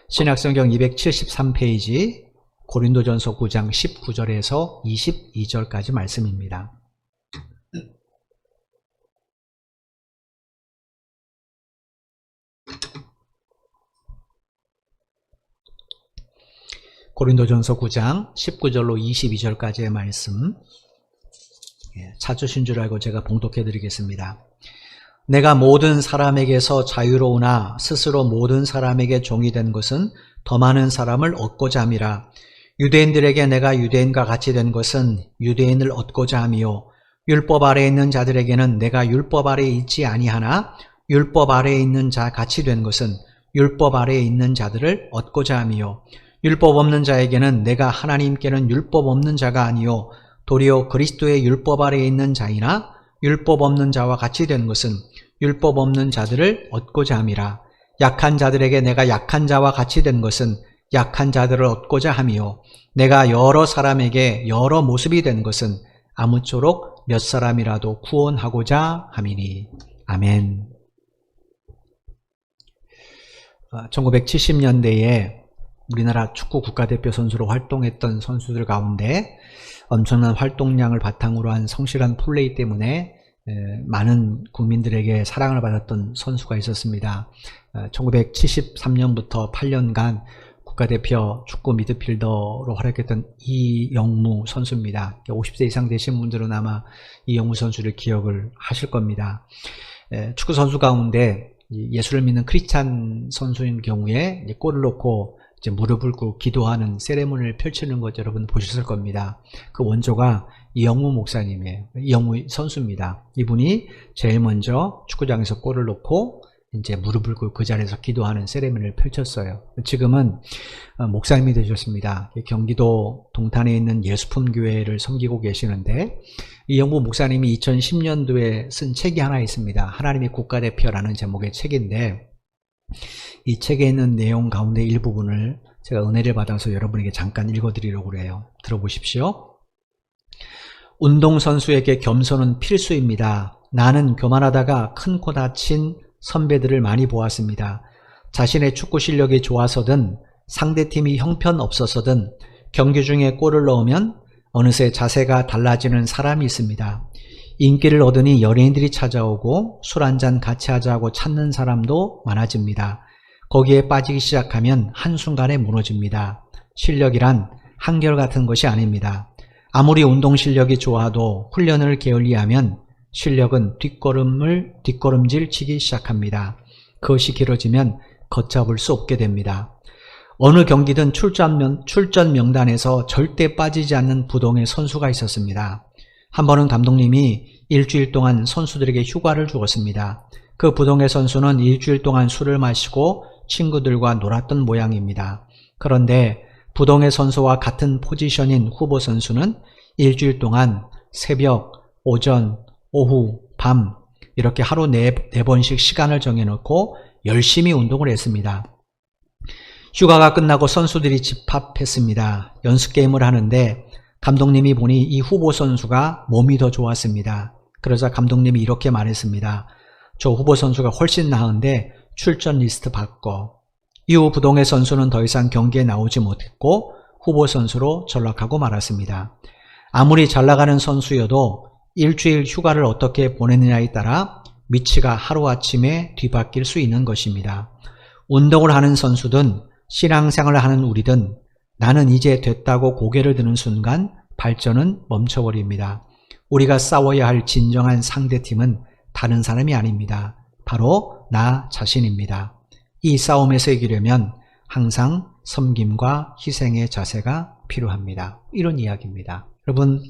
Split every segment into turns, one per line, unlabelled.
신약성경 273페이지 고린도전서 9장 19절에서 22절까지 말씀입니다. 고린도전서 9장 19절로 22절까지의 말씀 찾으신 줄 알고 제가 봉독해 드리겠습니다. 내가 모든 사람에게서 자유로우나 스스로 모든 사람에게 종이 된 것은 더 많은 사람을 얻고자 함이라. 유대인들에게 내가 유대인과 같이 된 것은 유대인을 얻고자 함이요 율법 아래에 있는 자들에게는 내가 율법 아래에 있지 아니하나 율법 아래에 있는 자 같이 된 것은 율법 아래에 있는 자들을 얻고자 함이요 율법 없는 자에게는 내가 하나님께는 율법 없는 자가 아니요 도리어 그리스도의 율법 아래에 있는 자이나 율법 없는 자와 같이 된 것은 율법 없는 자들을 얻고자 함이라. 약한 자들에게 내가 약한 자와 같이 된 것은 약한 자들을 얻고자 함이요 내가 여러 사람에게 여러 모습이 된 것은 아무쪼록 몇 사람이라도 구원하고자 함이니. 아멘. 1970년대에 우리나라 축구 국가대표 선수로 활동했던 선수들 가운데 엄청난 활동량을 바탕으로 한 성실한 플레이 때문에 많은 국민들에게 사랑을 받았던 선수가 있었습니다. 1973년부터 8년간 국가대표 축구 미드필더로 활약했던 이영무 선수입니다. 50세 이상 되신 분들은 아마 이영무 선수를 기억을 하실 겁니다. 축구 선수 가운데 예수를 믿는 크리스찬 선수인 경우에 골을 넣고 이제 무릎을 꿇고 기도하는 세레모니를 펼치는 것 여러분 보셨을 겁니다. 그 원조가 이영무 목사님이에요. 이영무 선수입니다. 이분이 제일 먼저 축구장에서 골을 넣고 이제 무릎을 꿇고 그 자리에서 기도하는 세레모니를 펼쳤어요. 지금은 목사님이 되셨습니다. 경기도 동탄에 있는 예수품교회를 섬기고 계시는데 이영무 목사님이 2010년도에 쓴 책이 하나 있습니다. 하나님의 국가대표라는 제목의 책인데 이 책에 있는 내용 가운데 일부분을 제가 은혜를 받아서 여러분에게 잠깐 읽어드리려고 해요. 들어보십시오. 운동선수에게 겸손은 필수입니다. 나는 교만하다가 큰 코 다친 선배들을 많이 보았습니다. 자신의 축구 실력이 좋아서든 상대팀이 형편없어서든 경기 중에 골을 넣으면 어느새 자세가 달라지는 사람이 있습니다. 인기를 얻으니 연예인들이 찾아오고 술 한잔 같이 하자고 찾는 사람도 많아집니다. 거기에 빠지기 시작하면 한순간에 무너집니다. 실력이란 한결같은 것이 아닙니다. 아무리 운동 실력이 좋아도 훈련을 게을리하면 실력은 뒷걸음질 치기 시작합니다. 그것이 길어지면 걷잡을 수 없게 됩니다. 어느 경기든 출전 명단에서 절대 빠지지 않는 부동의 선수가 있었습니다. 한 번은 감독님이 일주일 동안 선수들에게 휴가를 주었습니다. 그 부동의 선수는 일주일 동안 술을 마시고 친구들과 놀았던 모양입니다. 그런데 부동의 선수와 같은 포지션인 후보 선수는 일주일 동안 새벽, 오전, 오후, 밤 이렇게 하루 4번씩 시간을 정해놓고 열심히 운동을 했습니다. 휴가가 끝나고 선수들이 집합했습니다. 연습 게임을 하는데 감독님이 보니 이 후보 선수가 몸이 더 좋았습니다. 그러자 감독님이 이렇게 말했습니다. 저 후보 선수가 훨씬 나은데 출전 리스트 바꿔. 이후 부동의 선수는 더 이상 경기에 나오지 못했고 후보 선수로 전락하고 말았습니다. 아무리 잘 나가는 선수여도 일주일 휴가를 어떻게 보내느냐에 따라 위치가 하루아침에 뒤바뀔 수 있는 것입니다. 운동을 하는 선수든 신앙생활을 하는 우리든 나는 이제 됐다고 고개를 드는 순간 발전은 멈춰버립니다. 우리가 싸워야 할 진정한 상대팀은 다른 사람이 아닙니다. 바로 나 자신입니다. 이 싸움에서 이기려면 항상 섬김과 희생의 자세가 필요합니다. 이런 이야기입니다. 여러분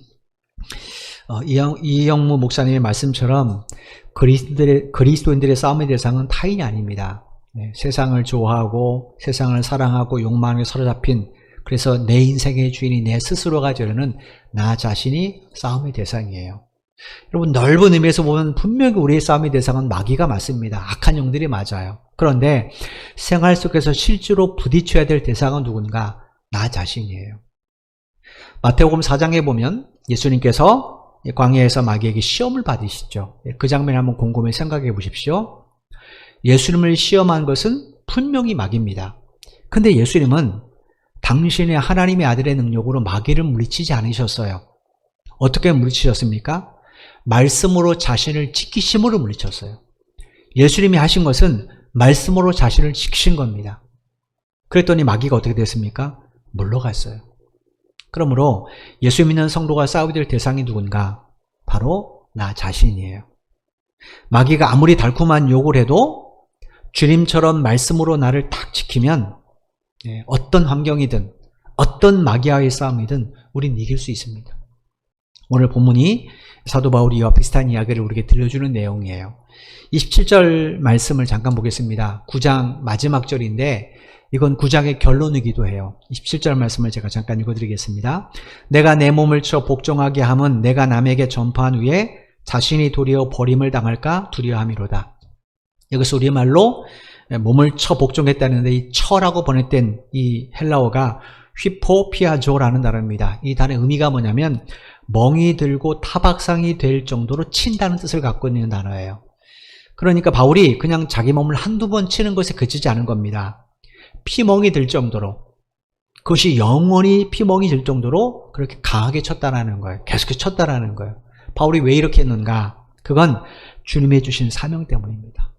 이영무 목사님의 말씀처럼 그리스도인들의 싸움의 대상은 타인이 아닙니다. 세상을 좋아하고 세상을 사랑하고 욕망에 사로잡힌 그래서 내 인생의 주인이 내 스스로가 되려는 나 자신이 싸움의 대상이에요. 여러분 넓은 의미에서 보면 분명히 우리의 싸움의 대상은 마귀가 맞습니다. 악한 영들이 맞아요. 그런데 생활 속에서 실제로 부딪혀야 될 대상은 누군가? 나 자신이에요. 마태복음 4장에 보면 예수님께서 광야에서 마귀에게 시험을 받으시죠. 그 장면 한번 곰곰이 생각해 보십시오. 예수님을 시험한 것은 분명히 마귀입니다. 근데 예수님은 당신의 하나님의 아들의 능력으로 마귀를 물리치지 않으셨어요. 어떻게 물리치셨습니까? 말씀으로 자신을 지키심으로 물리쳤어요. 예수님이 하신 것은 말씀으로 자신을 지키신 겁니다. 그랬더니 마귀가 어떻게 됐습니까? 물러갔어요. 그러므로 예수 믿는 성도가 싸워야 될 대상이 누군가? 바로 나 자신이에요. 마귀가 아무리 달콤한 욕을 해도 주님처럼 말씀으로 나를 딱 지키면 어떤 환경이든 어떤 마귀와의 싸움이든 우린 이길 수 있습니다. 오늘 본문이 사도 바울이 이와 비슷한 이야기를 우리에게 들려주는 내용이에요. 27절 말씀을 잠깐 보겠습니다. 9장 마지막 절인데 이건 9장의 결론이기도 해요. 27절 말씀을 제가 잠깐 읽어드리겠습니다. 내가 내 몸을 쳐 복종하게 함은 내가 남에게 전파한 후에 자신이 도리어 버림을 당할까 두려워함이로다. 여기서 우리말로 몸을 쳐 복종했다는데 이 쳐라고 번역된 이 헬라어가 휘포피아조라는 단어입니다. 이 단어의 의미가 뭐냐면 멍이 들고 타박상이 될 정도로 친다는 뜻을 갖고 있는 단어예요. 그러니까 바울이 그냥 자기 몸을 한두 번 치는 것에 그치지 않은 겁니다. 피멍이 들 정도로, 그것이 영원히 피멍이 들 정도로 그렇게 강하게 쳤다라는 거예요. 계속해서 쳤다라는 거예요. 바울이 왜 이렇게 했는가? 그건 주님이 주신 사명 때문입니다.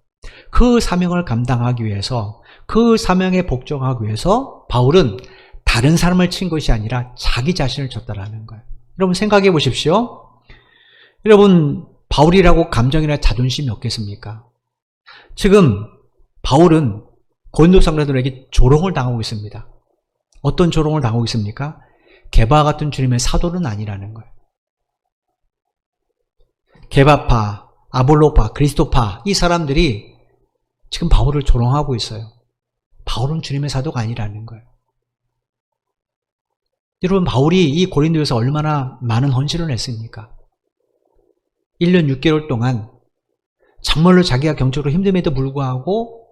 그 사명을 감당하기 위해서, 그 사명에 복종하기 위해서 바울은 다른 사람을 친 것이 아니라 자기 자신을 쳤다라는 거예요. 여러분 생각해 보십시오. 여러분 바울이라고 감정이나 자존심이 없겠습니까? 지금 바울은 고린도 성도들에게 조롱을 당하고 있습니다. 어떤 조롱을 당하고 있습니까? 게바와 같은 주님의 사도는 아니라는 거예요. 게바파, 아볼로파, 그리스도파 이 사람들이 지금 바울을 조롱하고 있어요. 바울은 주님의 사도가 아니라는 거예요. 여러분 바울이 이 고린도에서 얼마나 많은 헌신을 했습니까? 1년 6개월 동안 정말로 자기가 경제적으로 힘듦에도 불구하고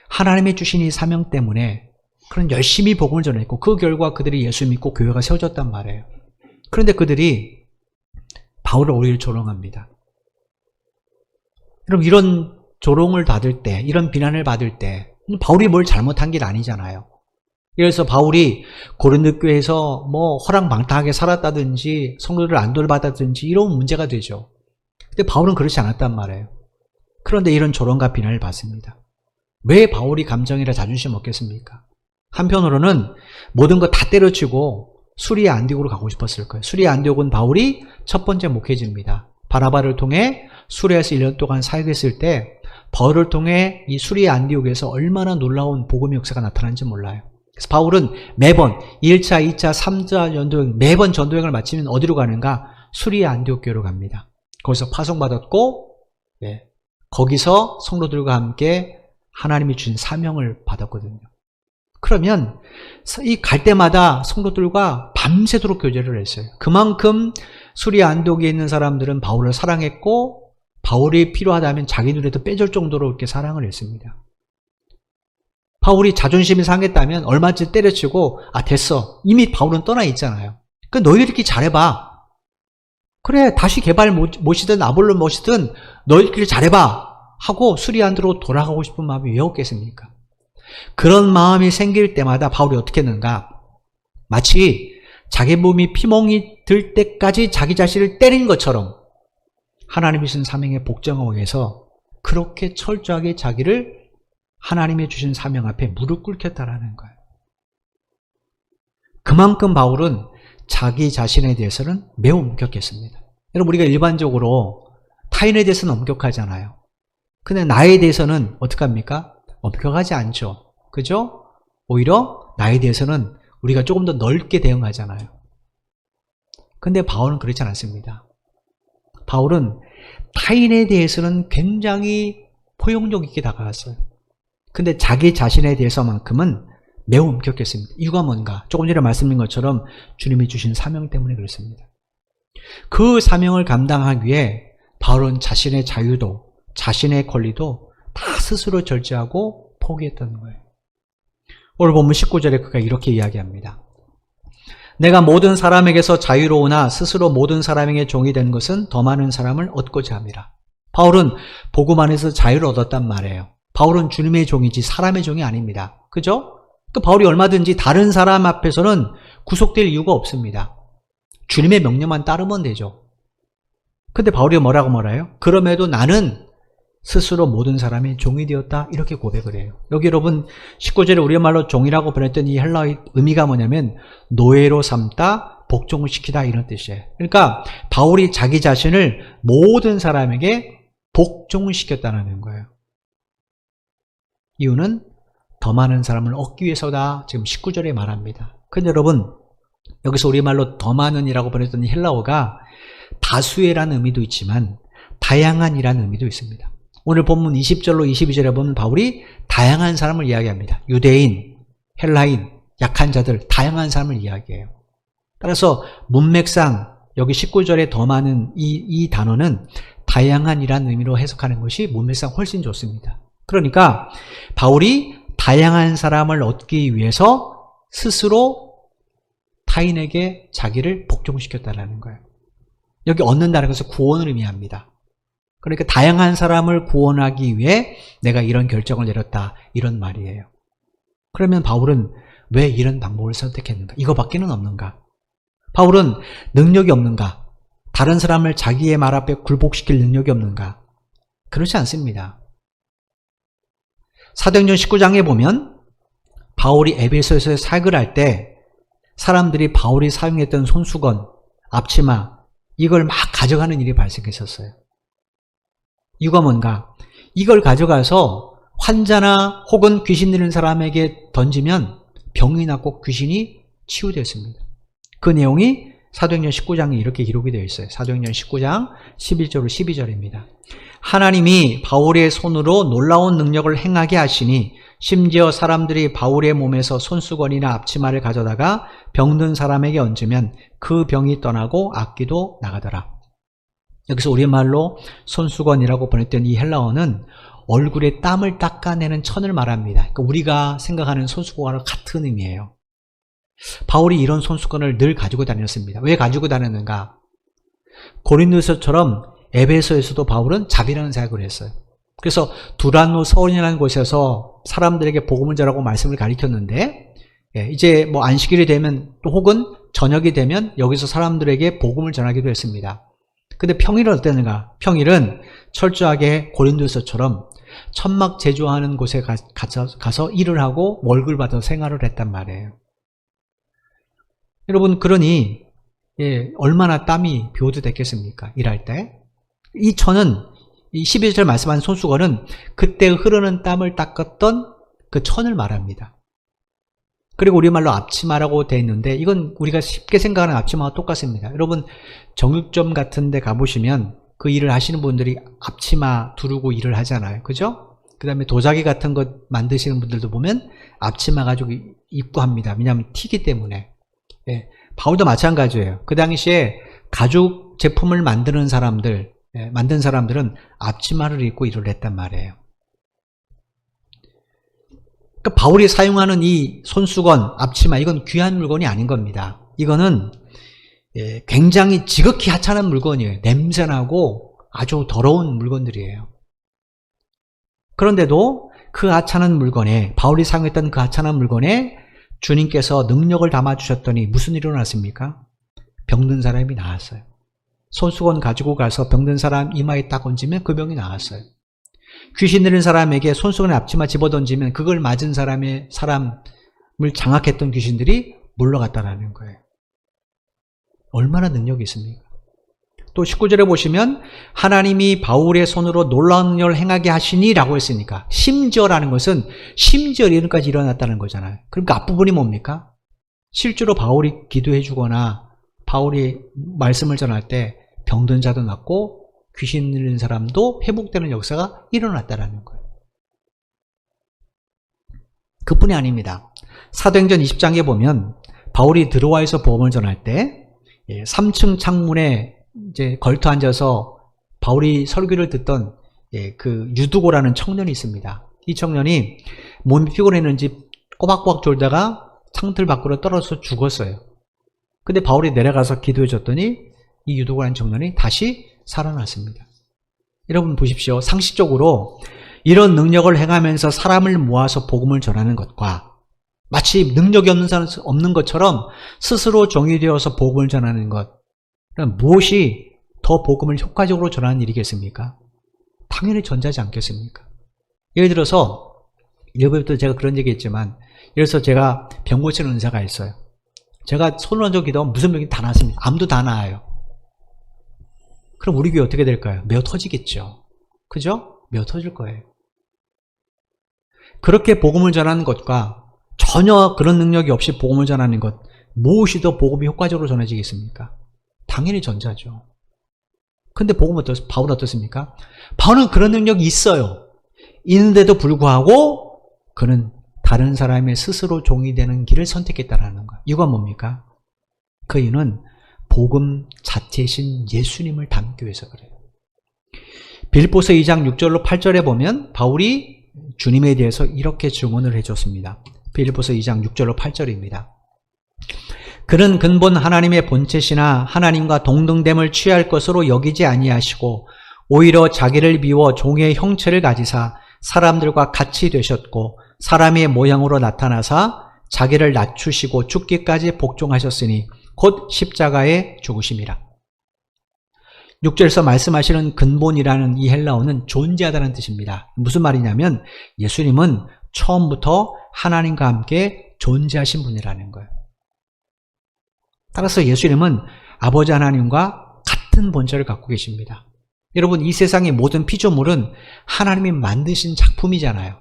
하나님의 주신 이 사명 때문에 그런 열심히 복음을 전했고 그 결과 그들이 예수 믿고 교회가 세워졌단 말이에요. 그런데 그들이 바울을 오히려 조롱합니다. 여러분 이런 조롱을 받을 때, 이런 비난을 받을 때 바울이 뭘 잘못한 게 아니잖아요. 그래서 바울이 고린도 교회에서 뭐 허랑방탕하게 살았다든지 성도들을 안 돌받았든지 이런 문제가 되죠. 근데 바울은 그렇지 않았단 말이에요. 그런데 이런 조롱과 비난을 받습니다. 왜 바울이 감정이라 자존심 없겠습니까? 한편으로는 모든 거 다 때려치고 수리아 안디옥으로 가고 싶었을 거예요. 수리아 안디옥은 바울이 첫 번째 목회지입니다. 바나바를 통해 수리아에서 1년 동안 사역했을 때 바울을 통해 이 수리아 안디옥에서 얼마나 놀라운 복음의 역사가 나타나는지 몰라요. 그래서 바울은 매번 1차, 2차, 3차 전도여행 매번 전도여행을 마치면 어디로 가는가? 수리아 안디옥 교회로 갑니다. 거기서 파송받았고 거기서 성도들과 함께 하나님이 주신 사명을 받았거든요. 그러면 이 갈 때마다 성도들과 밤새도록 교제를 했어요. 그만큼 수리아 안디옥에 있는 사람들은 바울을 사랑했고 바울이 필요하다면 자기 눈에도 빼줄 정도로 이렇게 사랑을 했습니다. 바울이 자존심이 상했다면 얼마쯤 때려치고 됐어. 이미 바울은 떠나 있잖아요. 그러니까 너희들 이렇게 잘해봐. 그래 다시 개발 모시든 아볼로 모시든 너희들끼리 잘해봐 하고 수리아 안디옥으로 돌아가고 싶은 마음이 왜 없겠습니까? 그런 마음이 생길 때마다 바울이 어떻게 했는가? 마치 자기 몸이 피멍이 들 때까지 자기 자신을 때린 것처럼 하나님이 주신 사명에 복종하기 위해서 그렇게 철저하게 자기를 하나님이 주신 사명 앞에 무릎 꿇겠다라는 거예요. 그만큼 바울은 자기 자신에 대해서는 매우 엄격했습니다. 여러분 우리가 일반적으로 타인에 대해서는 엄격하잖아요. 근데 나에 대해서는 어떻게 합니까? 엄격하지 않죠. 그죠? 오히려 나에 대해서는 우리가 조금 더 넓게 대응하잖아요. 근데 바울은 그렇지 않습니다. 바울은 타인에 대해서는 굉장히 포용력 있게 다가갔어요. 근데 자기 자신에 대해서만큼은 매우 엄격했습니다. 이유가 뭔가? 조금 전에 말씀드린 것처럼 주님이 주신 사명 때문에 그렇습니다. 그 사명을 감당하기 위해 바울은 자신의 자유도 자신의 권리도 다 스스로 절제하고 포기했다는 거예요. 오늘 본문 19절에 그가 이렇게 이야기합니다. 내가 모든 사람에게서 자유로우나 스스로 모든 사람에게 종이 된 것은 더 많은 사람을 얻고자 함이라. 바울은 복음 안에서 자유를 얻었단 말이에요. 바울은 주님의 종이지 사람의 종이 아닙니다. 그죠? 그 바울이 얼마든지 다른 사람 앞에서는 구속될 이유가 없습니다. 주님의 명령만 따르면 되죠. 근데 바울이 뭐라고 말해요? 그럼에도 나는 스스로 모든 사람의 종이 되었다, 이렇게 고백을 해요. 여기 여러분 19절에 우리말로 종이라고 보냈던 이 헬라어의 의미가 뭐냐면 노예로 삼다, 복종을 시키다, 이런 뜻이에요. 그러니까 바울이 자기 자신을 모든 사람에게 복종을 시켰다는 거예요. 이유는 더 많은 사람을 얻기 위해서다, 지금 19절에 말합니다. 근데 여러분 여기서 우리말로 더 많은이라고 보냈던 이 헬라어가 다수의라는 의미도 있지만 다양한이라는 의미도 있습니다. 오늘 본문 20절로 22절에 보면 바울이 다양한 사람을 이야기합니다. 유대인, 헬라인, 약한 자들, 다양한 사람을 이야기해요. 따라서 문맥상 여기 19절에 더 많은 이 단어는 다양한이라는 의미로 해석하는 것이 문맥상 훨씬 좋습니다. 그러니까 바울이 다양한 사람을 얻기 위해서 스스로 타인에게 자기를 복종시켰다는 거예요. 여기 얻는다는 것은 구원을 의미합니다. 그러니까 다양한 사람을 구원하기 위해 내가 이런 결정을 내렸다, 이런 말이에요. 그러면 바울은 왜 이런 방법을 선택했는가? 이거밖에는 없는가? 바울은 능력이 없는가? 다른 사람을 자기의 말 앞에 굴복시킬 능력이 없는가? 그렇지 않습니다. 사도행전 19장에 보면 바울이 에베소에서 사역을 할 때 사람들이 바울이 사용했던 손수건, 앞치마, 이걸 막 가져가는 일이 발생했었어요. 이유가 뭔가? 이걸 가져가서 환자나 혹은 귀신 들린 사람에게 던지면 병이 낫고 귀신이 치유됐습니다. 그 내용이 사도행전 19장에 이렇게 기록이 되어 있어요. 사도행전 19장 11절로 12절입니다. 하나님이 바울의 손으로 놀라운 능력을 행하게 하시니 심지어 사람들이 바울의 몸에서 손수건이나 앞치마를 가져다가 병든 사람에게 얹으면 그 병이 떠나고 악기도 나가더라. 여기서 우리말로 손수건이라고 보냈던 이 헬라어는 얼굴에 땀을 닦아내는 천을 말합니다. 그러니까 우리가 생각하는 손수건과 같은 의미예요. 바울이 이런 손수건을 늘 가지고 다녔습니다. 왜 가지고 다녔는가? 고린도서처럼 에베소에서도 바울은 자비라는 사역을 했어요. 그래서 두란노 서원이라는 곳에서 사람들에게 복음을 전하고 말씀을 가르쳤는데, 이제 뭐 안식일이 되면 또 혹은 저녁이 되면 여기서 사람들에게 복음을 전하기도 했습니다. 근데 평일은 어땠는가? 평일은 철저하게 고린도서처럼 천막 제조하는 곳에 가서 일을 하고 월급을 받아서 생활을 했단 말이에요. 여러분, 그러니 얼마나 땀이 비워도 됐겠습니까? 일할 때. 이 천은, 이 12절 말씀하는 손수건은 그때 흐르는 땀을 닦았던 그 천을 말합니다. 그리고 우리말로 앞치마라고 되어 있는데 이건 우리가 쉽게 생각하는 앞치마와 똑같습니다. 여러분, 정육점 같은 데 가보시면 그 일을 하시는 분들이 앞치마 두르고 일을 하잖아요. 그죠? 그 다음에 도자기 같은 것 만드시는 분들도 보면 앞치마 가지고 입고 합니다. 왜냐하면 튀기 때문에. 바울도 마찬가지예요. 그 당시에 가죽 제품을 만드는 사람들, 만든 사람들은 앞치마를 입고 일을 했단 말이에요. 그러니까 바울이 사용하는 이 손수건, 앞치마, 이건 귀한 물건이 아닌 겁니다. 이거는 굉장히 지극히 하찮은 물건이에요. 냄새나고 아주 더러운 물건들이에요. 그런데도 그 하찮은 물건에, 바울이 사용했던 그 하찮은 물건에 주님께서 능력을 담아주셨더니 무슨 일이 일어났습니까? 병든 사람이 나았어요. 손수건 가지고 가서 병든 사람 이마에 딱 얹으면 그 병이 나았어요. 귀신 들린 사람에게 손수건에 앞치마 집어던지면 그걸 맞은 사람을 장악했던 귀신들이 물러갔다는 거예요. 얼마나 능력이 있습니까? 또 19절에 보시면 하나님이 바울의 손으로 놀라운 일을 행하게 하시니 라고 했으니까 심지어라는 것은 심지어 이런까지 일어났다는 거잖아요. 그러니까 앞부분이 뭡니까? 실제로 바울이 기도해 주거나 바울이 말씀을 전할 때 병든 자도 낫고 귀신 들린 사람도 회복되는 역사가 일어났다는 거예요. 그뿐이 아닙니다. 사도행전 20장에 보면 바울이 드로아에서 복음을 전할 때 3층 창문에 이제 걸터 앉아서 바울이 설교를 듣던 그 유두고라는 청년이 있습니다. 이 청년이 몸이 피곤했는지 꼬박꼬박 졸다가 창틀 밖으로 떨어져서 죽었어요. 근데 바울이 내려가서 기도해 줬더니 이 유두고라는 청년이 다시 살아났습니다. 여러분 보십시오. 상식적으로 이런 능력을 행하면서 사람을 모아서 복음을 전하는 것과 마치 능력이 없는 것처럼 스스로 종이 되어서 복음을 전하는 것. 그럼 무엇이 더 복음을 효과적으로 전하는 일이겠습니까? 당연히 전자지 않겠습니까? 예를 들어서 일부부터 제가 그런 얘기 했지만, 예를 들어서 제가 병 고치는 은사가 있어요. 제가 손을 얹어 기도하면 무슨 병이 다 낫습니다. 암도 다 나아요. 그럼 우리 교회 어떻게 될까요? 메어 터지겠죠. 그죠? 메어 터질 거예요. 그렇게 복음을 전하는 것과 전혀 그런 능력이 없이 복음을 전하는 것, 무엇이 더 복음이 효과적으로 전해지겠습니까? 당연히 전자죠. 근데 바울은 어떻습니까? 바울은 그런 능력이 있어요. 있는데도 불구하고 그는 다른 사람의 스스로 종이 되는 길을 선택했다라는 거예요. 이유가 뭡니까? 그 이유는 복음 자체이신 예수님을 닮기 위해서 그래요. 빌립보서 2장 6절로 8절에 보면 바울이 주님에 대해서 이렇게 증언을 해줬습니다. 빌립보서 2장 6절로 8절입니다. 그는 근본 하나님의 본체시나 하나님과 동등됨을 취할 것으로 여기지 아니하시고 오히려 자기를 비워 종의 형체를 가지사 사람들과 같이 되셨고 사람의 모양으로 나타나사 자기를 낮추시고 죽기까지 복종하셨으니 곧 십자가에 죽으심이라. 6절에서 말씀하시는 근본이라는 이 헬라어는 존재하다는 뜻입니다. 무슨 말이냐면 예수님은 처음부터 하나님과 함께 존재하신 분이라는 거예요. 따라서 예수님은 아버지 하나님과 같은 본체를 갖고 계십니다. 여러분, 이 세상의 모든 피조물은 하나님이 만드신 작품이잖아요.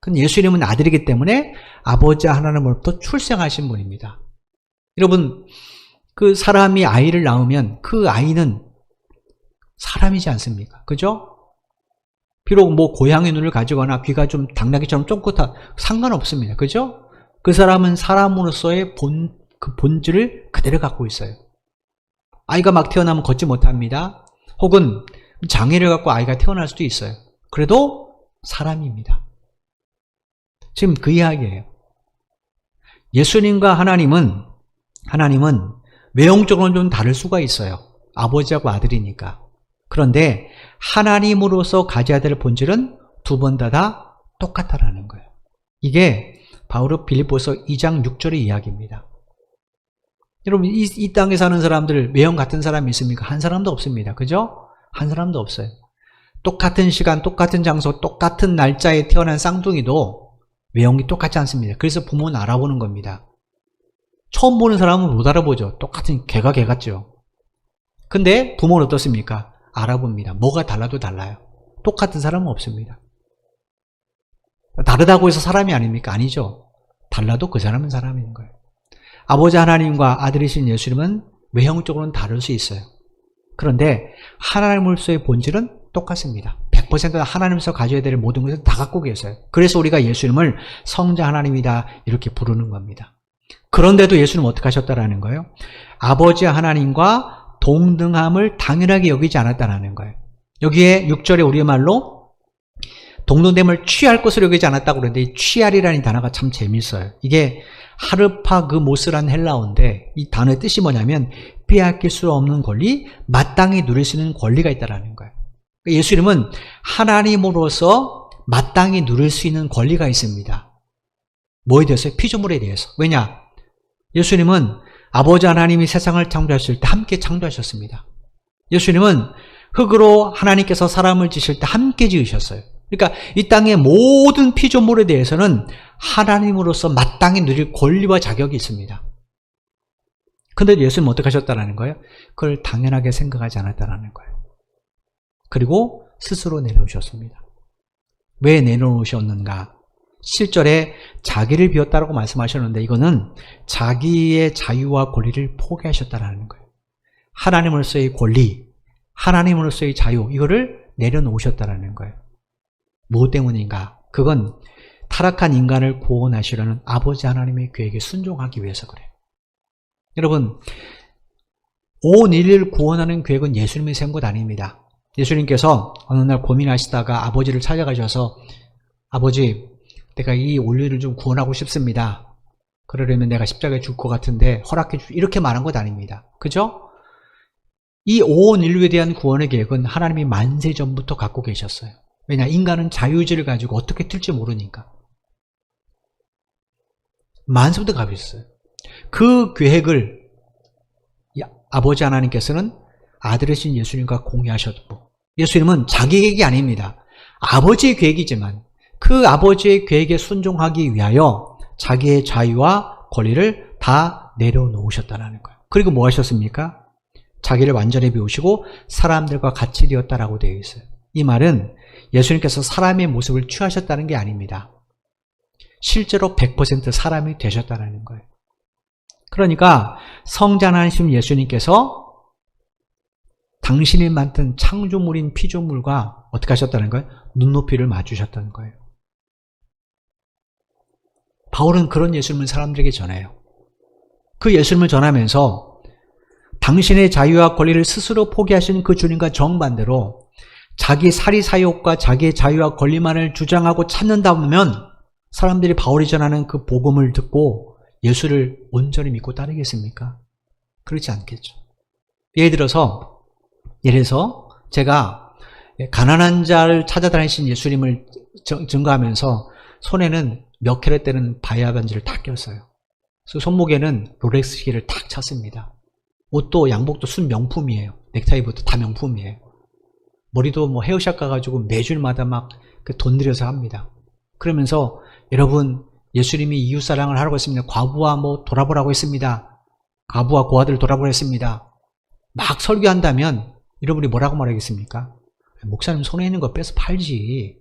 그럼 예수님은 아들이기 때문에 아버지 하나님으로부터 출생하신 분입니다. 여러분, 그 사람이 아이를 낳으면 그 아이는 사람이지 않습니까? 그죠? 비록 뭐 고양이 눈을 가지거나 귀가 좀 당나귀처럼 쫑긋하 상관없습니다. 그죠? 그 사람은 사람으로서의 그 본질을 그대로 갖고 있어요. 아이가 막 태어나면 걷지 못합니다. 혹은 장애를 갖고 아이가 태어날 수도 있어요. 그래도 사람입니다. 지금 그 이야기예요. 예수님과 하나님은 외형적으로는 좀 다를 수가 있어요. 아버지하고 아들이니까. 그런데 하나님으로서 가져야 될 본질은 두 번 다 똑같다라는 거예요. 이게 바로 빌립보서 2장 6절의 이야기입니다. 여러분, 이 땅에 사는 사람들 외형 같은 사람이 있습니까? 한 사람도 없습니다. 그죠? 한 사람도 없어요. 똑같은 시간, 똑같은 장소, 똑같은 날짜에 태어난 쌍둥이도 외형이 똑같지 않습니다. 그래서 부모는 알아보는 겁니다. 처음 보는 사람은 못 알아보죠. 똑같은 개가 개 같죠. 근데 부모는 어떻습니까? 알아봅니다. 뭐가 달라도 달라요. 똑같은 사람은 없습니다. 다르다고 해서 사람이 아닙니까? 아니죠. 달라도 그 사람은 사람인 거예요. 아버지 하나님과 아들이신 예수님은 외형적으로는 다를 수 있어요. 그런데 하나님으로서의 본질은 똑같습니다. 100% 하나님께서 가져야 될 모든 것을 다 갖고 계세요. 그래서 우리가 예수님을 성자 하나님이다 이렇게 부르는 겁니다. 그런데도 예수님은 어떻게 하셨다라는 거예요? 아버지 하나님과 동등함을 당연하게 여기지 않았다는 거예요. 여기에 6절에 우리말로 동등됨을 취할 것으로 여기지 않았다고 그러는데 이 취할이라는 단어가 참 재밌어요. 이게 하르파그모스라는 헬라어인데 이 단어의 뜻이 뭐냐면 빼앗길 수 없는 권리, 마땅히 누릴 수 있는 권리가 있다는 거예요. 예수님은 하나님으로서 마땅히 누릴 수 있는 권리가 있습니다. 뭐에 대해서요? 피조물에 대해서. 왜냐? 예수님은 아버지 하나님이 세상을 창조하실 때 함께 창조하셨습니다. 예수님은 흙으로 하나님께서 사람을 지으실 때 함께 지으셨어요. 그러니까 이 땅의 모든 피조물에 대해서는 하나님으로서 마땅히 누릴 권리와 자격이 있습니다. 그런데 예수님은 어떻게 하셨다는 거예요? 그걸 당연하게 생각하지 않았다는 거예요. 그리고 스스로 내려오셨습니다. 왜 내려오셨는가? 7절에 자기를 비웠다라고 말씀하셨는데 이거는 자기의 자유와 권리를 포기하셨다는 거예요. 하나님으로서의 권리, 하나님으로서의 자유 이거를 내려놓으셨다는 거예요. 무엇 때문인가? 그건 타락한 인간을 구원하시려는 아버지 하나님의 계획에 순종하기 위해서 그래요. 여러분, 온 인류를 구원하는 계획은 예수님이 세운 것 아닙니다. 예수님께서 어느 날 고민하시다가 아버지를 찾아가셔서 아버지, 내가 이 인류를 좀 구원하고 싶습니다. 그러려면 내가 십자가에 죽을 것 같은데 허락해 주시오. 이렇게 말한 것 아닙니다. 그죠? 이 온 인류에 대한 구원의 계획은 하나님이 만세 전부터 갖고 계셨어요. 왜냐? 인간은 자유의지를 가지고 어떻게 틀지 모르니까. 만세부터 값이 있어요. 그 계획을 아버지 하나님께서는 아들이신 예수님과 공유하셨고, 예수님은 자기 계획이 아닙니다. 아버지의 계획이지만 그 아버지의 계획에 순종하기 위하여 자기의 자유와 권리를 다 내려놓으셨다는 거예요. 그리고 뭐 하셨습니까? 자기를 완전히 비우시고 사람들과 같이 되었다라고 되어 있어요. 이 말은 예수님께서 사람의 모습을 취하셨다는 게 아닙니다. 실제로 100% 사람이 되셨다는 거예요. 그러니까 성자나신 예수님께서 당신이 만든 창조물인 피조물과 어떻게 하셨다는 거예요? 눈높이를 맞추셨다는 거예요. 바울은 그런 예수님을 사람들에게 전해요. 그 예수님을 전하면서 당신의 자유와 권리를 스스로 포기하신 그 주님과 정반대로 자기 사리사욕과 자기의 자유와 권리만을 주장하고 찾는다 보면 사람들이 바울이 전하는 그 복음을 듣고 예수를 온전히 믿고 따르겠습니까? 그렇지 않겠죠. 예를 들어서 제가 가난한 자를 찾아다니신 예수님을 증거하면서 손에는 몇 캐럿되는 바이아 반지를 딱 꼈어요. 그래서 손목에는 롤렉스 시계를 딱 찼습니다. 옷도 양복도 순 명품이에요. 넥타이부터 다 명품이에요. 머리도 뭐 헤어샵 가가지고 매주마다 막 그 돈 들여서 합니다. 그러면서 여러분 예수님이 이웃사랑을 하라고 했습니다. 과부와 뭐 돌아보라고 했습니다. 과부와 고아들을 돌아보라고 했습니다. 막 설교한다면 여러분이 뭐라고 말하겠습니까? 목사님 손에 있는 거 빼서 팔지.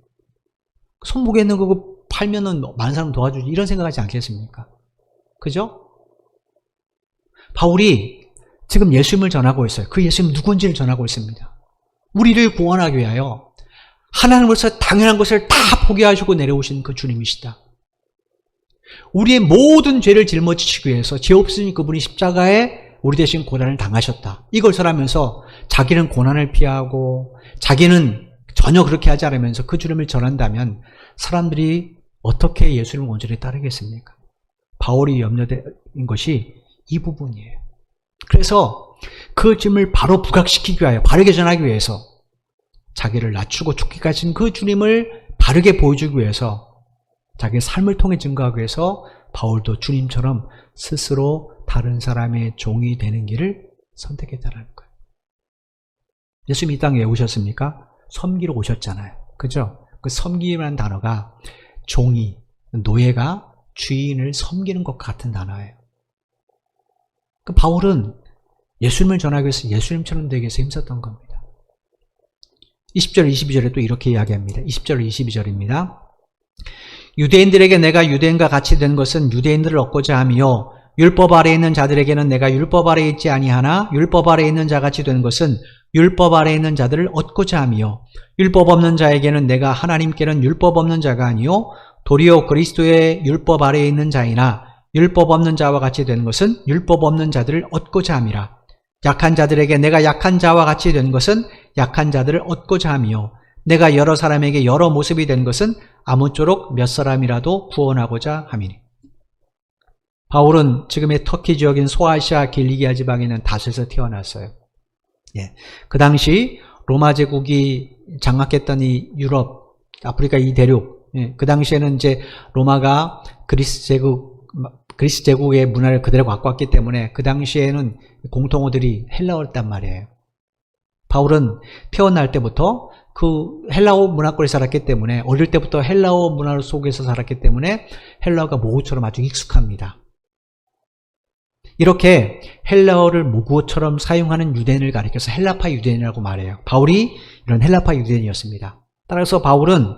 손목에 있는 거 팔면은 많은 사람 도와주지. 이런 생각하지 않겠습니까? 그죠? 바울이 지금 예수님을 전하고 있어요. 그 예수님 누군지를 전하고 있습니다. 우리를 구원하기 위하여 하나님으로서 당연한 것을 다 포기하시고 내려오신 그 주님이시다. 우리의 모든 죄를 짊어지시기 위해서 죄 없으니 그분이 십자가에 우리 대신 고난을 당하셨다. 이걸 전하면서 자기는 고난을 피하고 자기는 전혀 그렇게 하지 않으면서 그 주님을 전한다면 사람들이 어떻게 예수님을 온전히 따르겠습니까? 바울이 염려된 것이 이 부분이에요. 그래서 그 주님을 바로 부각시키기 위하여 바르게 전하기 위해서 자기를 낮추고 죽기까지 한 그 주님을 바르게 보여주기 위해서 자기의 삶을 통해 증거하기 위해서 바울도 주님처럼 스스로 다른 사람의 종이 되는 길을 선택했다는 거예요. 예수님이 이 땅에 왜 오셨습니까? 섬기러 오셨잖아요. 그죠? 그 섬기라는 단어가 종이, 노예가 주인을 섬기는 것 같은 단어예요. 그 바울은 예수님을 전하기 위해서 예수님처럼 되기 위해서 힘썼던 겁니다. 20절, 22절에 또 이렇게 이야기합니다. 20절, 22절입니다. 유대인들에게 내가 유대인과 같이 된 것은 유대인들을 얻고자 하며 율법 아래에 있는 자들에게는 내가 율법 아래에 있지 아니하나 율법 아래에 있는 자같이 된 것은 율법 아래에 있는 자들을 얻고자 하며 율법 없는 자에게는 내가 하나님께는 율법 없는 자가 아니요 도리어 그리스도의 율법 아래에 있는 자이나 율법 없는 자와 같이 된 것은 율법 없는 자들을 얻고자 함이라. 약한 자들에게 내가 약한 자와 같이 된 것은 약한 자들을 얻고자 하며 내가 여러 사람에게 여러 모습이 된 것은 아무쪼록 몇 사람이라도 구원하고자 함이니. 바울은 지금의 터키 지역인 소아시아 길리기아 지방에 있는 다스에서 태어났어요. 그 당시 로마 제국이 장악했던 이 유럽, 아프리카 이 대륙, 그 당시에는 이제 로마가 그리스 제국의 문화를 그대로 갖고 왔기 때문에 그 당시에는 공통어들이 헬라어였단 말이에요. 바울은 태어날 때부터 그 헬라어 문화권에 살았기 때문에 어릴 때부터 헬라어 문화 속에서 살았기 때문에 헬라어가 모국어처럼 아주 익숙합니다. 이렇게 헬라어를 모국어처럼 사용하는 유대인을 가리켜서 헬라파 유대인이라고 말해요. 바울이 이런 헬라파 유대인이었습니다. 따라서 바울은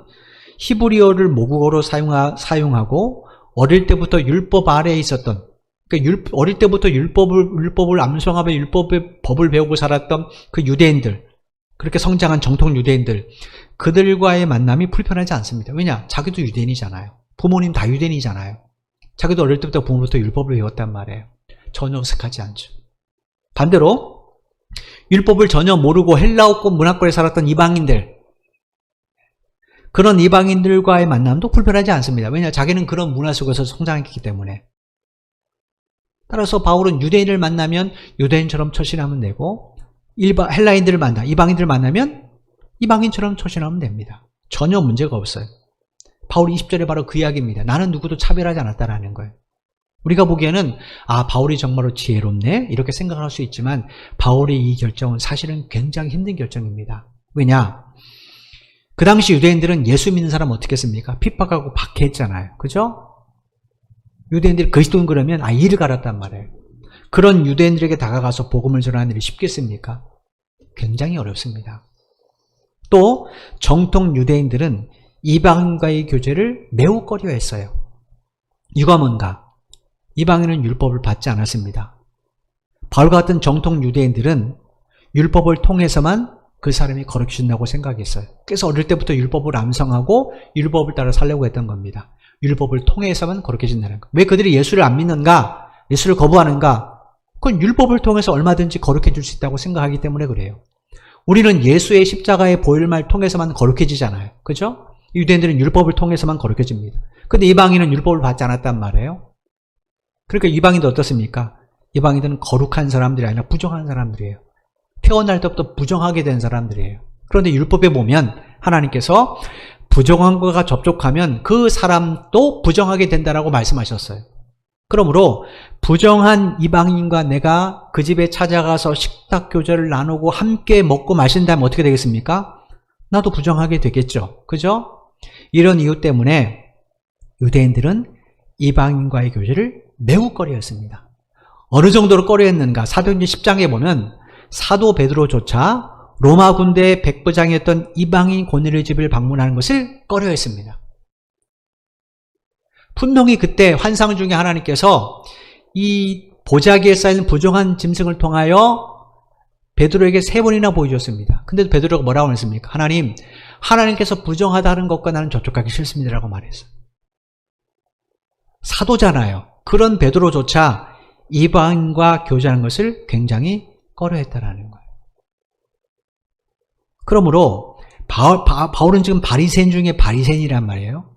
히브리어를 모국어로 사용하고 어릴 때부터 율법 아래에 있었던, 그러니까 어릴 때부터 율법을 암송하며 율법의 법을 배우고 살았던 그 유대인들, 그렇게 성장한 정통 유대인들, 그들과의 만남이 불편하지 않습니다. 왜냐? 자기도 유대인이잖아요. 부모님 다 유대인이잖아요. 자기도 어릴 때부터 부모로부터 율법을 배웠단 말이에요. 전혀 어색하지 않죠. 반대로 율법을 전혀 모르고 헬라어권 문화권에 살았던 이방인들, 그런 이방인들과의 만남도 불편하지 않습니다. 왜냐? 자기는 그런 문화 속에서 성장했기 때문에. 따라서 바울은 유대인을 만나면 유대인처럼 처신하면 되고 헬라인들을 이방인들을 만나면 이방인처럼 처신하면 됩니다. 전혀 문제가 없어요. 바울이 20절에 바로 그 이야기입니다. 나는 누구도 차별하지 않았다라는 거예요. 우리가 보기에는 바울이 정말로 지혜롭네 이렇게 생각할 수 있지만 바울의 이 결정은 사실은 굉장히 힘든 결정입니다. 왜냐? 그 당시 유대인들은 예수 믿는 사람 어떻게 했습니까? 핍박하고 박해했잖아요. 그죠? 유대인들이 그리스도인 그러면 이를 갈았단 말이에요. 그런 유대인들에게 다가가서 복음을 전하는 일이 쉽겠습니까? 굉장히 어렵습니다. 또 정통 유대인들은 이방인과의 교제를 매우 꺼려했어요. 이유가 뭔가? 이방인은 율법을 받지 않았습니다. 바울과 같은 정통 유대인들은 율법을 통해서만 그 사람이 거룩해진다고 생각했어요. 그래서 어릴 때부터 율법을 암송하고 율법을 따라 살려고 했던 겁니다. 율법을 통해서만 거룩해진다는 거. 왜 그들이 예수를 안 믿는가? 예수를 거부하는가? 그건 율법을 통해서 얼마든지 거룩해질 수 있다고 생각하기 때문에 그래요. 우리는 예수의 십자가의 보혈을 통해서만 거룩해지잖아요. 그죠? 유대인들은 율법을 통해서만 거룩해집니다. 근데 이방인은 율법을 받지 않았단 말이에요. 그러니까 이방인도 어떻습니까? 이방인들은 거룩한 사람들이 아니라 부정한 사람들이에요. 태어날 때부터 부정하게 된 사람들이에요. 그런데 율법에 보면 하나님께서 부정한 것과 접촉하면 그 사람도 부정하게 된다라고 말씀하셨어요. 그러므로 부정한 이방인과 내가 그 집에 찾아가서 식탁 교제를 나누고 함께 먹고 마신다면 어떻게 되겠습니까? 나도 부정하게 되겠죠. 그죠? 이런 이유 때문에 유대인들은 이방인과의 교제를 매우 꺼려했습니다. 어느 정도로 꺼려했는가? 사도행전 10장에 보면 사도 베드로조차 로마 군대의 백부장이었던 이방인 고넬의 집을 방문하는 것을 꺼려했습니다. 분명히 그때 환상 중에 하나님께서 이 보자기에 쌓인 부정한 짐승을 통하여 베드로에게 3번이나 보여줬습니다. 근데도 베드로가 뭐라고 했습니까? 하나님께서 부정하다는 것과 나는 접촉하기 싫습니다라고 말했어요. 사도잖아요. 그런 베드로조차 이방인과 교제하는 것을 굉장히 꺼려했다라는 거예요. 그러므로 바울은 지금 바리새인 중에 바리새인이란 말이에요.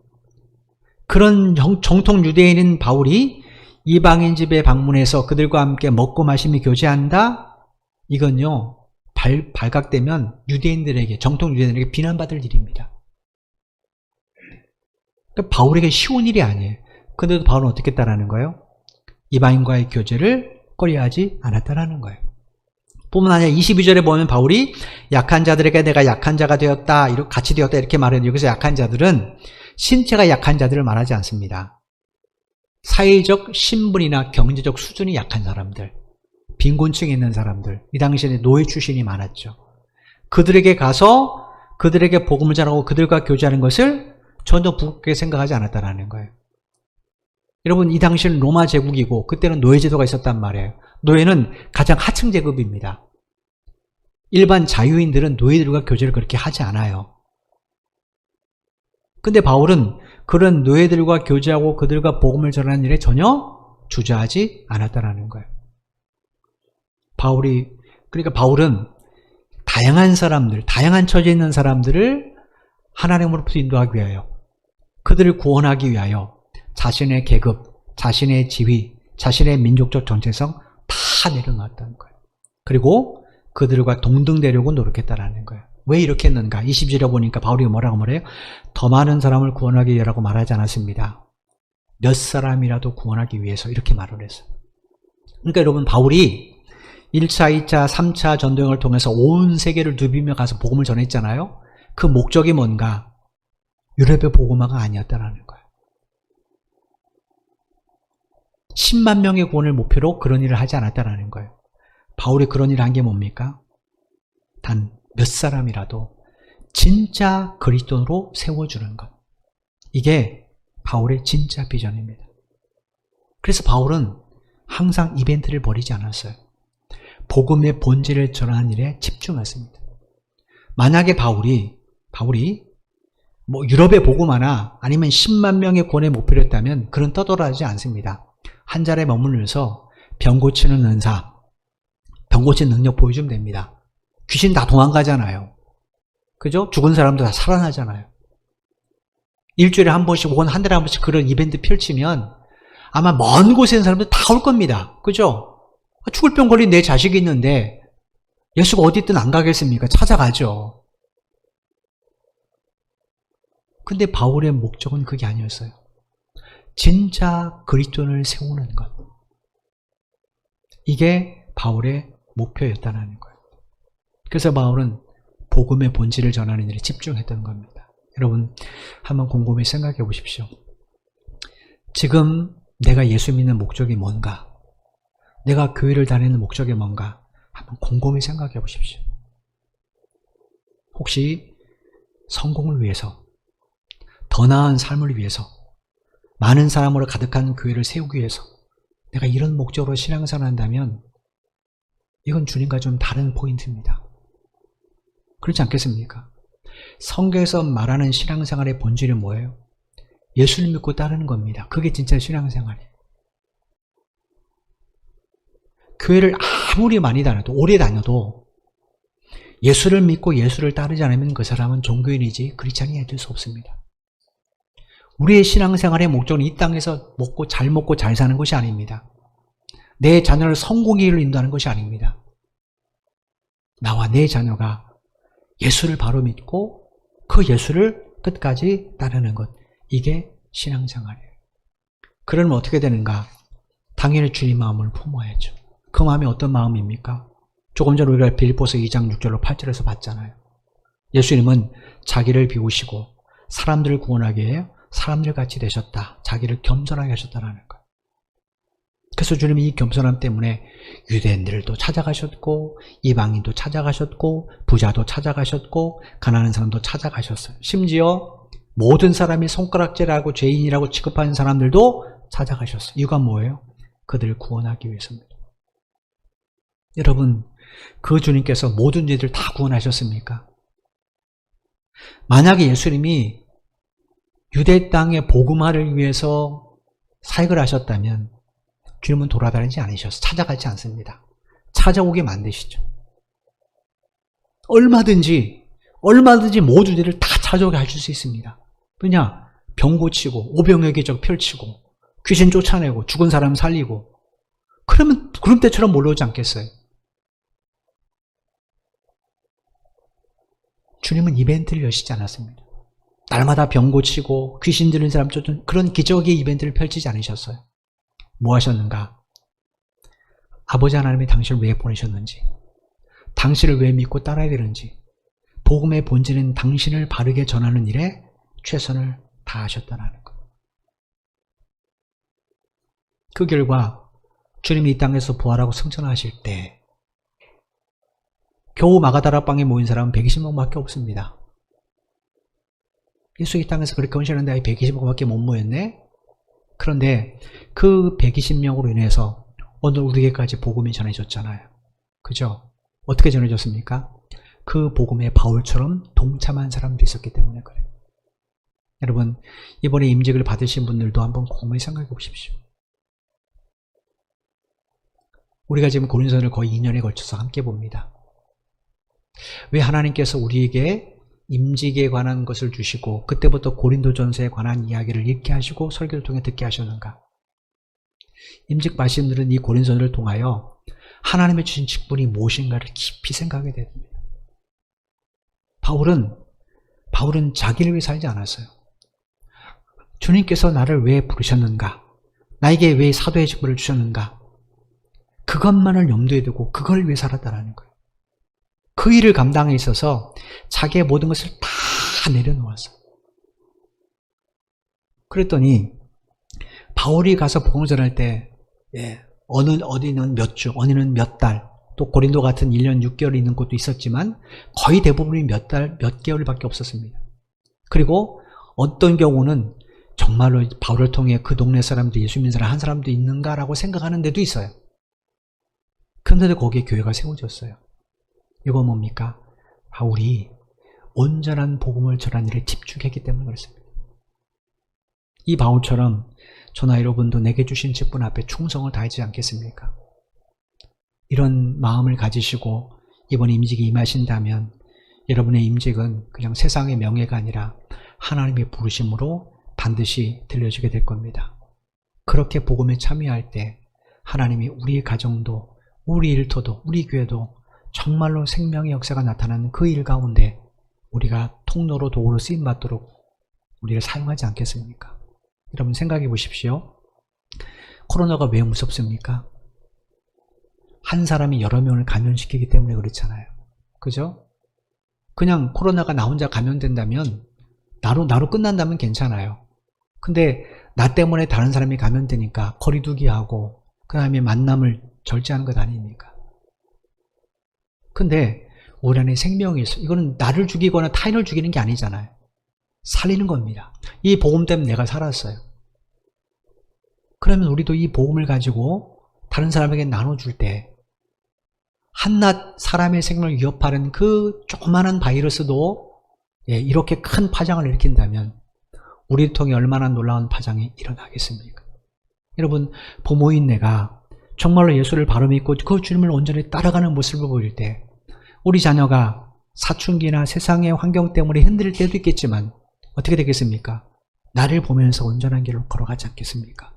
그런 정통 유대인인 바울이 이방인 집에 방문해서 그들과 함께 먹고 마시며 교제한다? 이건요, 발각되면 유대인들에게, 정통 유대인들에게 비난받을 일입니다. 그러니까 바울에게 쉬운 일이 아니에요. 그런데도 바울은 어떻게 했다라는 거예요? 이방인과의 교제를 꺼려하지 않았다라는 거예요. 뿐만 아니라 22절에 보면 바울이 약한 자들에게 내가 약한 자가 되었다, 이렇게 같이 되었다 이렇게 말했는데 여기서 약한 자들은 신체가 약한 자들을 말하지 않습니다. 사회적 신분이나 경제적 수준이 약한 사람들, 빈곤층에 있는 사람들, 이 당시에는 노예 출신이 많았죠. 그들에게 가서 그들에게 복음을 전하고 그들과 교제하는 것을 전혀 부끄럽게 생각하지 않았다는 거예요. 여러분, 이 당시는 로마 제국이고 그때는 노예제도가 있었단 말이에요. 노예는 가장 하층 계급입니다. 일반 자유인들은 노예들과 교제를 그렇게 하지 않아요. 근데 바울은 그런 노예들과 교제하고 그들과 복음을 전하는 일에 전혀 주저하지 않았다는 거예요. 그러니까 바울은 다양한 사람들, 다양한 처지에 있는 사람들을 하나님으로부터 인도하기 위하여, 그들을 구원하기 위하여 자신의 계급, 자신의 지위, 자신의 민족적 정체성 다 내려놓았다는 거예요. 그리고 그들과 동등되려고 노력했다는 거예요. 왜 이렇게 했는가? 20절에 보니까 바울이 뭐라고 말해요? 더 많은 사람을 구원하기 위해라고 말하지 않았습니다. 몇 사람이라도 구원하기 위해서 이렇게 말을 했어요. 그러니까 여러분, 바울이 1차, 2차, 3차 전도행을 통해서 온 세계를 누비며 가서 복음을 전했잖아요. 그 목적이 뭔가? 유럽의 복음화가 아니었다는 거예요. 10만 명의 구원을 목표로 그런 일을 하지 않았다는 거예요. 바울이 그런 일을 한 게 뭡니까? 단 몇 사람이라도 진짜 그리스도로 세워주는 것. 이게 바울의 진짜 비전입니다. 그래서 바울은 항상 이벤트를 벌이지 않았어요. 복음의 본질을 전하는 일에 집중했습니다. 만약에 바울이 유럽의 복음화나 아니면 10만 명의 구원의 목표를 했다면 그런 떠돌아가지 않습니다. 한 자리에 머물면서 병 고치는 은사, 병 고치는 능력 보여주면 됩니다. 귀신 다 도망가잖아요. 그죠? 죽은 사람도 다 살아나잖아요. 일주일에 한 번씩 혹은 한 달에 한 번씩 그런 이벤트 펼치면 아마 먼 곳에 있는 사람들 다 올 겁니다. 그죠? 죽을 병 걸린 내 자식이 있는데 예수가 어디 있든 안 가겠습니까? 찾아가죠. 근데 바울의 목적은 그게 아니었어요. 진짜 그리스도인을 세우는 것. 이게 바울의 목표였다는 거예요. 그래서 바울은 복음의 본질을 전하는 일에 집중했던 겁니다. 여러분 한번 곰곰이 생각해 보십시오. 지금 내가 예수 믿는 목적이 뭔가? 내가 교회를 다니는 목적이 뭔가? 한번 곰곰이 생각해 보십시오. 혹시 성공을 위해서, 더 나은 삶을 위해서, 많은 사람으로 가득한 교회를 세우기 위해서 내가 이런 목적으로 신앙생활을 한다면 이건 주님과 좀 다른 포인트입니다. 그렇지 않겠습니까? 성경에서 말하는 신앙생활의 본질이 뭐예요? 예수를 믿고 따르는 겁니다. 그게 진짜 신앙생활이에요. 교회를 아무리 많이 다녀도, 오래 다녀도 예수를 믿고 예수를 따르지 않으면 그 사람은 종교인이지 크리스찬이 될 수 없습니다. 우리의 신앙생활의 목적은 이 땅에서 먹고 잘 사는 것이 아닙니다. 내 자녀를 성공의 길로 인도하는 것이 아닙니다. 나와 내 자녀가 예수를 바로 믿고 그 예수를 끝까지 따르는 것. 이게 신앙생활이에요. 그러면 어떻게 되는가? 당연히 주님 마음을 품어야죠. 그 마음이 어떤 마음입니까? 조금 전에 우리가 빌립보서 2장 6절로 8절에서 봤잖아요. 예수님은 자기를 비우시고 사람들을 구원하기 위해 사람들 같이 되셨다. 자기를 겸손하게 하셨다는 거예요. 그래서 주님이 이 겸손함 때문에 유대인들도 찾아가셨고 이방인도 찾아가셨고 부자도 찾아가셨고 가난한 사람도 찾아가셨어요. 심지어 모든 사람이 손가락질하고 죄인이라고 취급하는 사람들도 찾아가셨어요. 이유가 뭐예요? 그들을 구원하기 위해서입니다. 여러분, 그 주님께서 모든 죄들 다 구원하셨습니까? 만약에 예수님이 유대 땅의 복음화를 위해서 사역을 하셨다면 주님은 돌아다니지 않으셔서 찾아가지 않습니다. 찾아오게 만드시죠. 얼마든지 모든 죄를 다 찾아오게 하실 수 있습니다. 왜냐? 병 고치고 오병이어 기적 펼치고 귀신 쫓아내고 죽은 사람 살리고 그러면 구름 때처럼 몰려오지 않겠어요? 주님은 이벤트를 여시지 않았습니다. 날마다 병 고치고 귀신 들린 사람 쫓는 그런 기적의 이벤트를 펼치지 않으셨어요. 뭐 하셨는가? 아버지 하나님이 당신을 왜 보내셨는지, 당신을 왜 믿고 따라야 되는지, 복음의 본질은 당신을 바르게 전하는 일에 최선을 다하셨다는 것. 그 결과 주님이 이 땅에서 부활하고 승천하실 때 겨우 마가다락방에 모인 사람은 120명밖에 없습니다. 예수 이 땅에서 그렇게 헌신하는데 120명밖에 못 모였네? 그런데 그 120명으로 인해서 오늘 우리에게까지 복음이 전해졌잖아요. 그죠? 어떻게 전해졌습니까? 그 복음에 바울처럼 동참한 사람도 있었기 때문에 그래요. 여러분, 이번에 임직을 받으신 분들도 한번 곰곰이 생각해 보십시오. 우리가 지금 고린도전을 거의 2년에 걸쳐서 함께 봅니다. 왜 하나님께서 우리에게 임직에 관한 것을 주시고 그때부터 고린도전서에 관한 이야기를 읽게 하시고 설교를 통해 듣게 하셨는가? 임직 받으신 분들은 이 고린도전을 통하여 하나님의 주신 직분이 무엇인가를 깊이 생각하게 됩니다. 바울은 자기를 위해 살지 않았어요. 주님께서 나를 왜 부르셨는가? 나에게 왜 사도의 직분을 주셨는가? 그것만을 염두에 두고 그걸 위해 살았다는 거예요. 그 일을 감당에 있어서 자기의 모든 것을 다 내려놓았어요. 그랬더니 바울이 가서 복음을 전할 때 어디는 몇 주, 어디는 몇 달, 또 고린도 같은 1년 6개월 있는 곳도 있었지만 거의 대부분이 몇 달, 몇 개월밖에 없었습니다. 그리고 어떤 경우는 정말로 바울을 통해 그 동네 사람도 예수 믿는 사람 한 사람도 있는가라고 생각하는 데도 있어요. 그런데도 거기에 교회가 세워졌어요. 이거 뭡니까? 바울이 온전한 복음을 전하는 일에 집중했기 때문에 그렇습니다. 이 바울처럼 저나 여러분도 내게 주신 직분 앞에 충성을 다하지 않겠습니까? 이런 마음을 가지시고 이번 임직에 임하신다면 여러분의 임직은 그냥 세상의 명예가 아니라 하나님의 부르심으로 반드시 들려지게 될 겁니다. 그렇게 복음에 참여할 때 하나님이 우리 가정도, 우리 일터도, 우리 교회도 정말로 생명의 역사가 나타나는 그 일 가운데 우리가 통로로 도구로 쓰임받도록 우리를 사용하지 않겠습니까? 여러분 생각해 보십시오. 코로나가 왜 무섭습니까? 한 사람이 여러 명을 감염시키기 때문에 그렇잖아요. 그죠? 그냥 코로나가 나 혼자 감염된다면 나로 끝난다면 괜찮아요. 근데 나 때문에 다른 사람이 감염되니까 거리두기하고 그 다음에 만남을 절제하는 것 아닙니까? 근데 우리 안에 생명이 있어. 이거는 나를 죽이거나 타인을 죽이는 게 아니잖아요. 살리는 겁니다. 이 복음 때문에 내가 살았어요. 그러면 우리도 이 복음을 가지고 다른 사람에게 나눠줄 때 한낱 사람의 생명을 위협하는 그 조그마한 바이러스도 이렇게 큰 파장을 일으킨다면 우리를 통해 얼마나 놀라운 파장이 일어나겠습니까? 여러분, 부모인 내가 정말로 예수를 바로 믿고 그 주님을 온전히 따라가는 모습을 보일 때 우리 자녀가 사춘기나 세상의 환경 때문에 흔들릴 때도 있겠지만 어떻게 되겠습니까? 나를 보면서 온전한 길을 걸어가지 않겠습니까?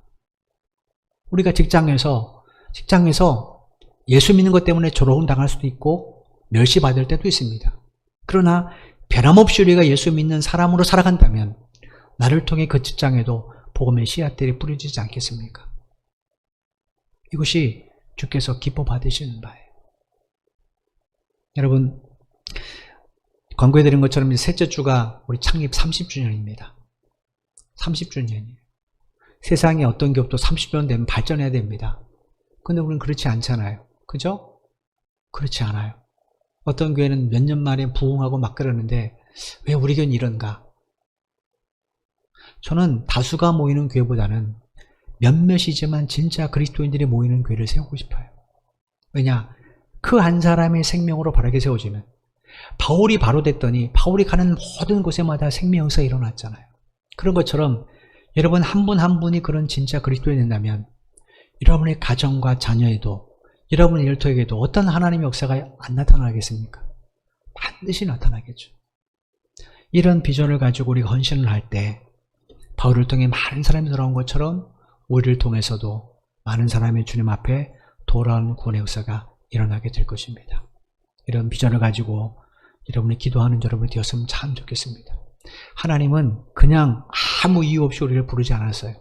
우리가 직장에서 예수 믿는 것 때문에 조롱 당할 수도 있고 멸시받을 때도 있습니다. 그러나 변함없이 우리가 예수 믿는 사람으로 살아간다면 나를 통해 그 직장에도 복음의 씨앗들이 뿌려지지 않겠습니까? 이것이 주께서 기뻐 받으시는 바예요. 여러분, 권고해드린 것처럼 셋째 주가 우리 창립 30주년입니다. 30주년이에요. 세상에 어떤 기업도 30년 되면 발전해야 됩니다. 근데 우리는 그렇지 않잖아요. 그죠? 그렇지 않아요. 어떤 교회는 몇 년 만에 부흥하고 막 그러는데 왜 우리 교회는 이런가? 저는 다수가 모이는 교회보다는 몇몇이지만 진짜 그리스도인들이 모이는 교회를 세우고 싶어요. 왜냐? 그 한 사람의 생명으로 바르게 세워지면 바울이 바로 됐더니 바울이 가는 모든 곳에마다 생명사가 일어났잖아요. 그런 것처럼 여러분 한 분 한 분이 그런 진짜 그리스도인이 된다면 여러분의 가정과 자녀에도 여러분의 일터에게도 어떤 하나님의 역사가 안 나타나겠습니까? 반드시 나타나겠죠. 이런 비전을 가지고 우리가 헌신을 할 때 바울을 통해 많은 사람이 돌아온 것처럼 우리를 통해서도 많은 사람이 주님 앞에 돌아오는 구원의 역사가 일어나게 될 것입니다. 이런 비전을 가지고 여러분이 기도하는 여러분이 되었으면 참 좋겠습니다. 하나님은 그냥 아무 이유 없이 우리를 부르지 않았어요.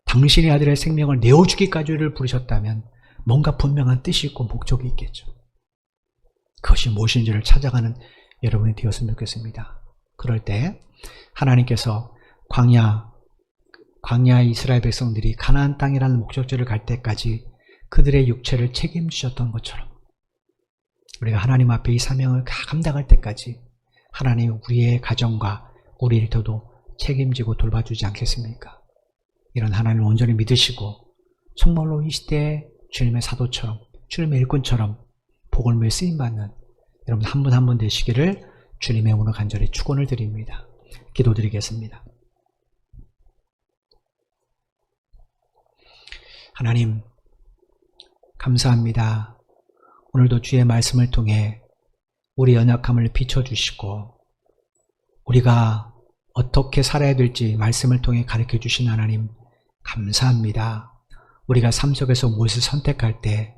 당신의 아들의 생명을 내어주기까지 우리를 부르셨다면 뭔가 분명한 뜻이 있고 목적이 있겠죠. 그것이 무엇인지를 찾아가는 여러분이 되었으면 좋겠습니다. 그럴 때 하나님께서 광야 이스라엘 백성들이 가나안 땅이라는 목적지를 갈 때까지 그들의 육체를 책임지셨던 것처럼 우리가 하나님 앞에 이 사명을 감당할 때까지 하나님 우리의 가정과 우리 일터도 책임지고 돌봐주지 않겠습니까? 이런 하나님을 온전히 믿으시고 정말로 이 시대에 주님의 사도처럼 주님의 일꾼처럼 복을 위해 쓰임받는 여러분 한 분 한 분 되시기를 주님의 이름으로 간절히 축원을 드립니다. 기도드리겠습니다. 하나님 감사합니다. 오늘도 주의 말씀을 통해 우리 연약함을 비춰주시고 우리가 어떻게 살아야 될지 말씀을 통해 가르쳐 주신 하나님 감사합니다. 우리가 삶 속에서 무엇을 선택할 때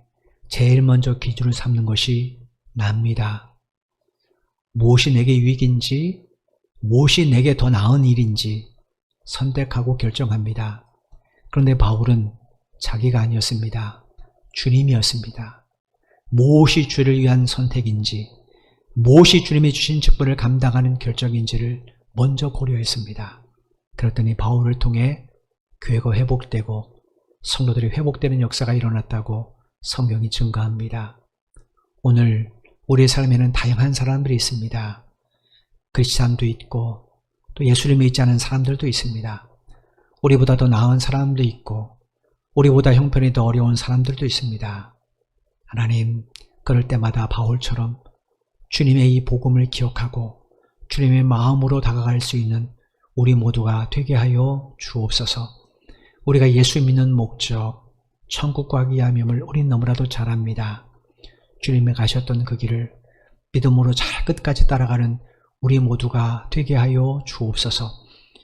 제일 먼저 기준을 삼는 것이 납니다. 무엇이 내게 유익인지 무엇이 내게 더 나은 일인지 선택하고 결정합니다. 그런데 바울은 자기가 아니었습니다. 주님이었습니다. 무엇이 주를 위한 선택인지 무엇이 주님이 주신 직분을 감당하는 결정인지를 먼저 고려했습니다. 그랬더니 바울을 통해 교회가 회복되고 성도들이 회복되는 역사가 일어났다고 성경이 증거합니다. 오늘 우리의 삶에는 다양한 사람들이 있습니다. 그리스도인도 있고 또 예수를 믿지 않은 사람들도 있습니다. 우리보다 더 나은 사람도 있고 우리보다 형편이 더 어려운 사람들도 있습니다. 하나님, 그럴 때마다 바울처럼 주님의 이 복음을 기억하고 주님의 마음으로 다가갈 수 있는 우리 모두가 되게 하여 주옵소서. 우리가 예수 믿는 목적, 천국과 위함임을 우린 너무나도 잘 압니다. 주님이 가셨던 그 길을 믿음으로 잘 끝까지 따라가는 우리 모두가 되게 하여 주옵소서.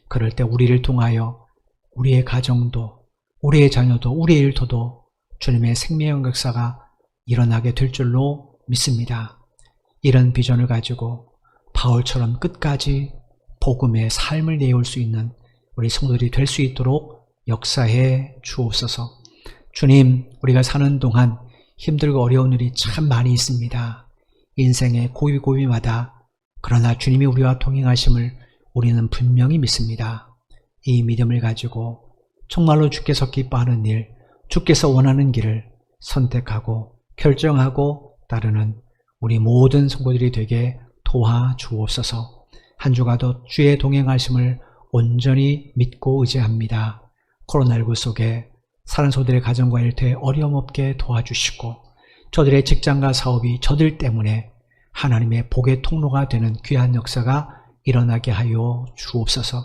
그럴 때 우리를 통하여 우리의 가정도, 우리의 자녀도, 우리의 일터도 주님의 생명의 역사가 일어나게 될 줄로 믿습니다. 이런 비전을 가지고 바울처럼 끝까지 복음의 삶을 내올 수 있는 우리 성도들이 될 수 있도록 역사해 주옵소서. 주님, 우리가 사는 동안 힘들고 어려운 일이 참 많이 있습니다. 인생의 고비고비마다. 그러나 주님이 우리와 동행하심을 우리는 분명히 믿습니다. 이 믿음을 가지고 정말로 주께서 기뻐하는 일, 주께서 원하는 길을 선택하고 결정하고 따르는 우리 모든 성도들이 되게 도와주옵소서. 한 주가도 주의 동행하심을 온전히 믿고 의지합니다. 코로나19 속에 사는 소들의 가정과 일터에 어려움 없게 도와주시고 저들의 직장과 사업이 저들 때문에 하나님의 복의 통로가 되는 귀한 역사가 일어나게 하여 주옵소서.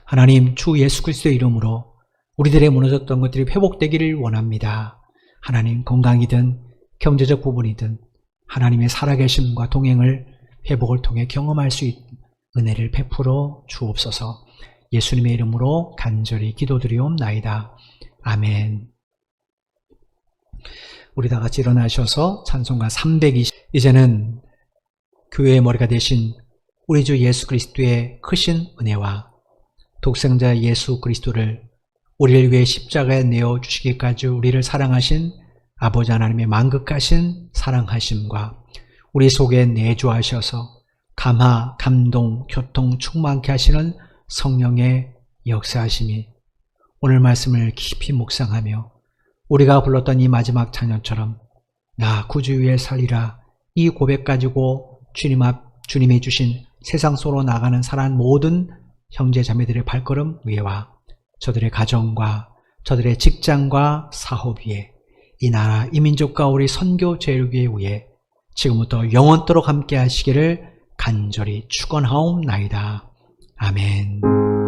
하나님, 주 예수 그리스도의 이름으로 우리들의 무너졌던 것들이 회복되기를 원합니다. 하나님, 건강이든 경제적 부분이든 하나님의 살아계심과 동행을 회복을 통해 경험할 수 있는 은혜를 베풀어 주옵소서. 예수님의 이름으로 간절히 기도드리옵나이다. 아멘. 우리 다 같이 일어나셔서 찬송가 320, 이제는 교회의 머리가 되신 우리 주 예수 그리스도의 크신 은혜와 독생자 예수 그리스도를 우리를 위해 십자가에 내어주시기까지 우리를 사랑하신 아버지 하나님의 만극하신 사랑하심과 우리 속에 내주하셔서 감화, 감동, 교통 충만케 하시는 성령의 역사하심이 오늘 말씀을 깊이 묵상하며 우리가 불렀던 이 마지막 찬양처럼 나 구주 위에 살리라, 이 고백 가지고 주님 앞 주님이 주신 세상 속으로 나가는 사랑하는 모든 형제 자매들의 발걸음 위에와 저들의 가정과 저들의 직장과 사업 위에 이 나라 이 민족과 우리 선교 제일교회 위에 지금부터 영원토록 함께 하시기를 간절히 축원하옵나이다. 아멘.